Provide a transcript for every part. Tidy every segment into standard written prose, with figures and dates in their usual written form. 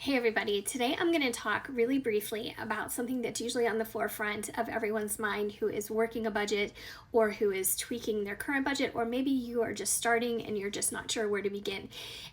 Hey everybody, today I'm going to talk really briefly about something that's usually on the forefront of everyone's mind who is working a budget or who is tweaking their current budget, or maybe you are just starting and you're just not sure where to begin.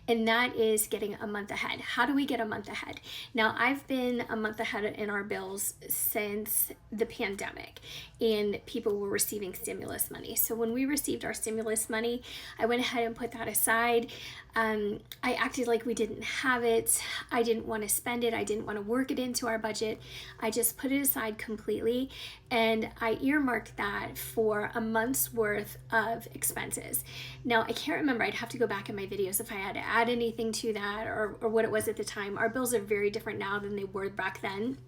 And that is getting a month ahead. How do we get a month ahead? Now, I've been a month ahead in our bills since the pandemic and people were receiving stimulus money. So when we received our stimulus money, I went ahead and put that aside. I acted like we didn't have it. I didn't want to spend it. I didn't want to work it into our budget. I just put it aside completely, and I earmarked that for a month's worth of expenses. Now, I can't remember. I'd have to go back in my videos if I had to add anything to that or what it was at the time. Our bills are very different now than they were back then.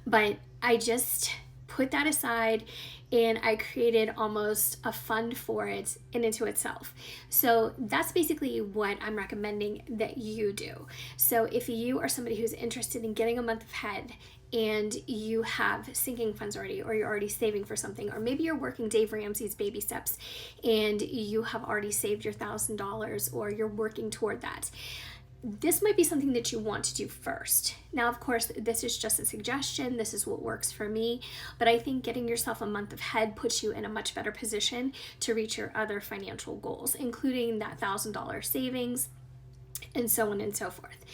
But I just put that aside and I created almost a fund for it in and to itself. So that's basically what I'm recommending that you do. So if you are somebody who's interested in getting a month ahead and you have sinking funds already, or you're already saving for something, or maybe you're working Dave Ramsey's baby steps and you have already saved your $1,000 or you're working toward that, this might be something that you want to do first. Now, of course, this is just a suggestion. This is what works for me. But I think getting yourself a month ahead puts you in a much better position to reach your other financial goals, including that $1,000 savings and so on and so forth.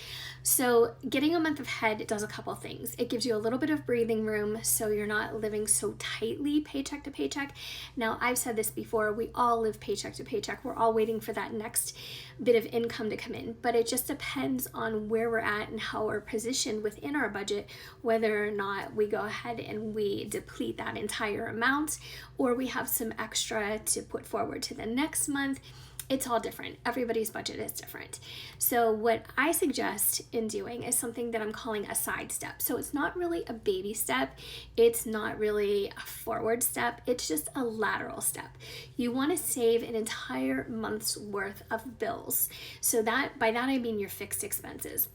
So getting a month ahead does a couple things. It gives you a little bit of breathing room so you're not living so tightly paycheck to paycheck. Now, I've said this before, we all live paycheck to paycheck. We're all waiting for that next bit of income to come in, but it just depends on where we're at and how we're positioned within our budget, whether or not we go ahead and we deplete that entire amount or we have some extra to put forward to the next month. It's all different. Everybody's budget is different. So what I suggest in doing is something that I'm calling a side step. So it's not really a baby step. It's not really a forward step. It's just a lateral step. You want to save an entire month's worth of bills. So that, by that I mean your fixed expenses.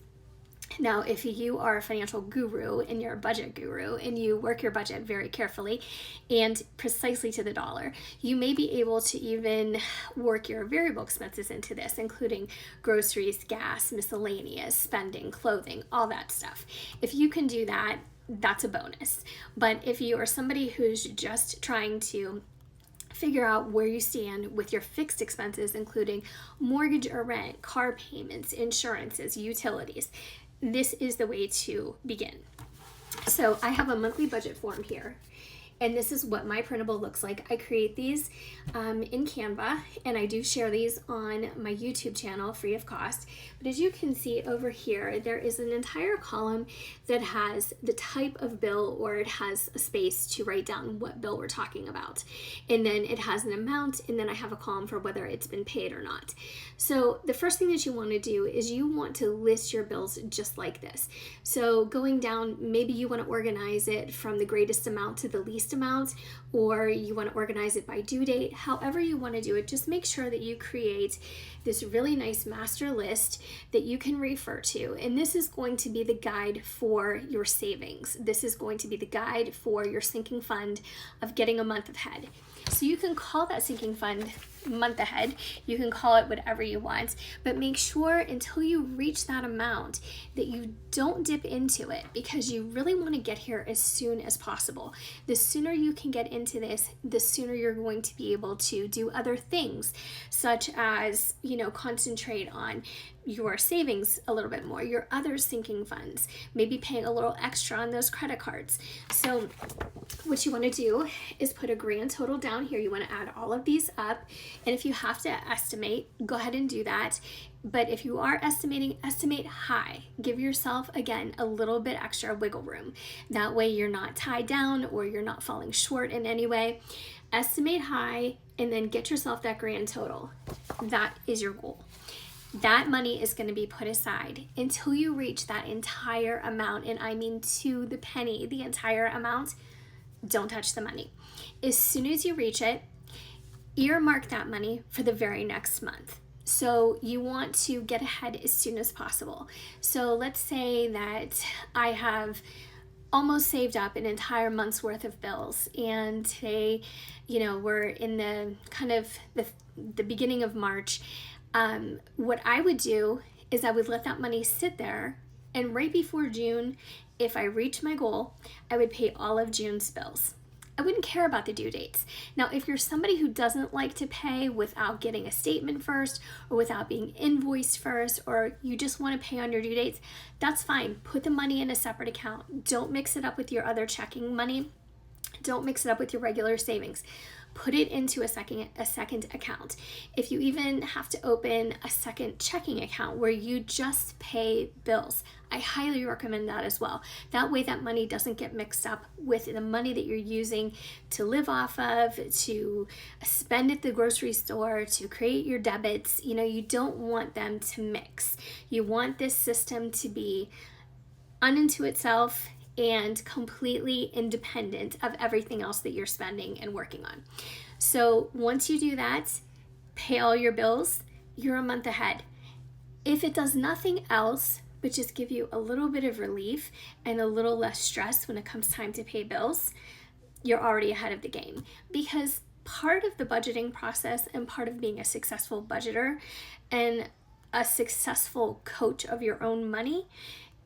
Now, if you are a financial guru and you're a budget guru and you work your budget very carefully and precisely to the dollar, you may be able to even work your variable expenses into this, including groceries, gas, miscellaneous, spending, clothing, all that stuff. If you can do that, that's a bonus. But if you are somebody who's just trying to figure out where you stand with your fixed expenses, including mortgage or rent, car payments, insurances, utilities, this is the way to begin. So I have a monthly budget form here, and this is what my printable looks like. I create these in Canva, and I do share these on my YouTube channel free of cost. But as you can see over here, there is an entire column that has the type of bill, or it has a space to write down what bill we're talking about. And then it has an amount, and then I have a column for whether it's been paid or not. So the first thing that you want to do is you want to list your bills just like this. So going down, maybe you want to organize it from the greatest amount to the least amount, or you want to organize it by due date. However you want to do it, just make sure that you create this really nice master list that you can refer to. And this is going to be the guide for your savings. This is going to be the guide for your sinking fund of getting a month ahead. So you can call that sinking fund month ahead. You can call it whatever you want, but make sure until you reach that amount that you don't dip into it, because you really want to get here as soon as possible. The sooner you can get into this, the sooner you're going to be able to do other things, such as, concentrate on your savings a little bit more, your other sinking funds, maybe paying a little extra on those credit cards. So what you want to do is put a grand total down here. You want to add all of these up, and if you have to estimate, go ahead and do that. But if you are estimating, estimate high. Give yourself, again, a little bit extra wiggle room. That way you're not tied down or you're not falling short in any way. Estimate high and then get yourself that grand total. That is your goal. That money is going to be put aside until you reach that entire amount, and I mean to the penny, the entire amount. Don't touch the money. As soon as you reach it, earmark that money for the very next month. So you want to get ahead as soon as possible. So let's say that I have almost saved up an entire month's worth of bills, and today, we're in the kind of the beginning of March. What I would do is I would let that money sit there And right before June, if I reached my goal, I would pay all of June's bills. I wouldn't care about the due dates. Now, if you're somebody who doesn't like to pay without getting a statement first, or without being invoiced first, or you just want to pay on your due dates, that's fine. Put the money in a separate account. Don't mix it up with your other checking money. Don't mix it up with your regular savings. Put it into a second account. If you even have to open a second checking account where you just pay bills, I highly recommend that as well. That way that money doesn't get mixed up with the money that you're using to live off of, to spend at the grocery store, to create your debits. You know, you don't want them to mix. You want this system to be unto itself and completely independent of everything else that you're spending and working on. So once you do that, pay all your bills, you're a month ahead. If it does nothing else but just give you a little bit of relief and a little less stress when it comes time to pay bills, you're already ahead of the game. Because part of the budgeting process and part of being a successful budgeter and a successful coach of your own money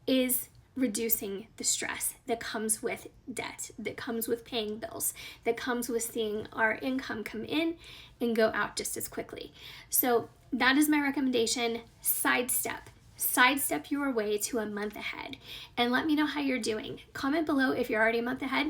is reducing the stress that comes with debt, that comes with paying bills, that comes with seeing our income come in and go out just as quickly. So that is my recommendation. Sidestep your way to a month ahead and let me know how you're doing. Comment below if you're already a month ahead.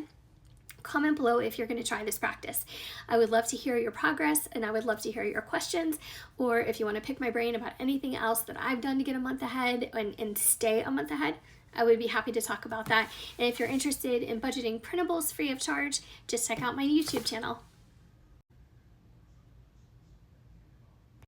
Comment below if you're going to try this practice. I would love to hear your progress, and I would love to hear your questions, or if you want to pick my brain about anything else that I've done to get a month ahead and stay a month ahead, I would be happy to talk about that. And if you're interested in budgeting printables free of charge, just check out my YouTube channel.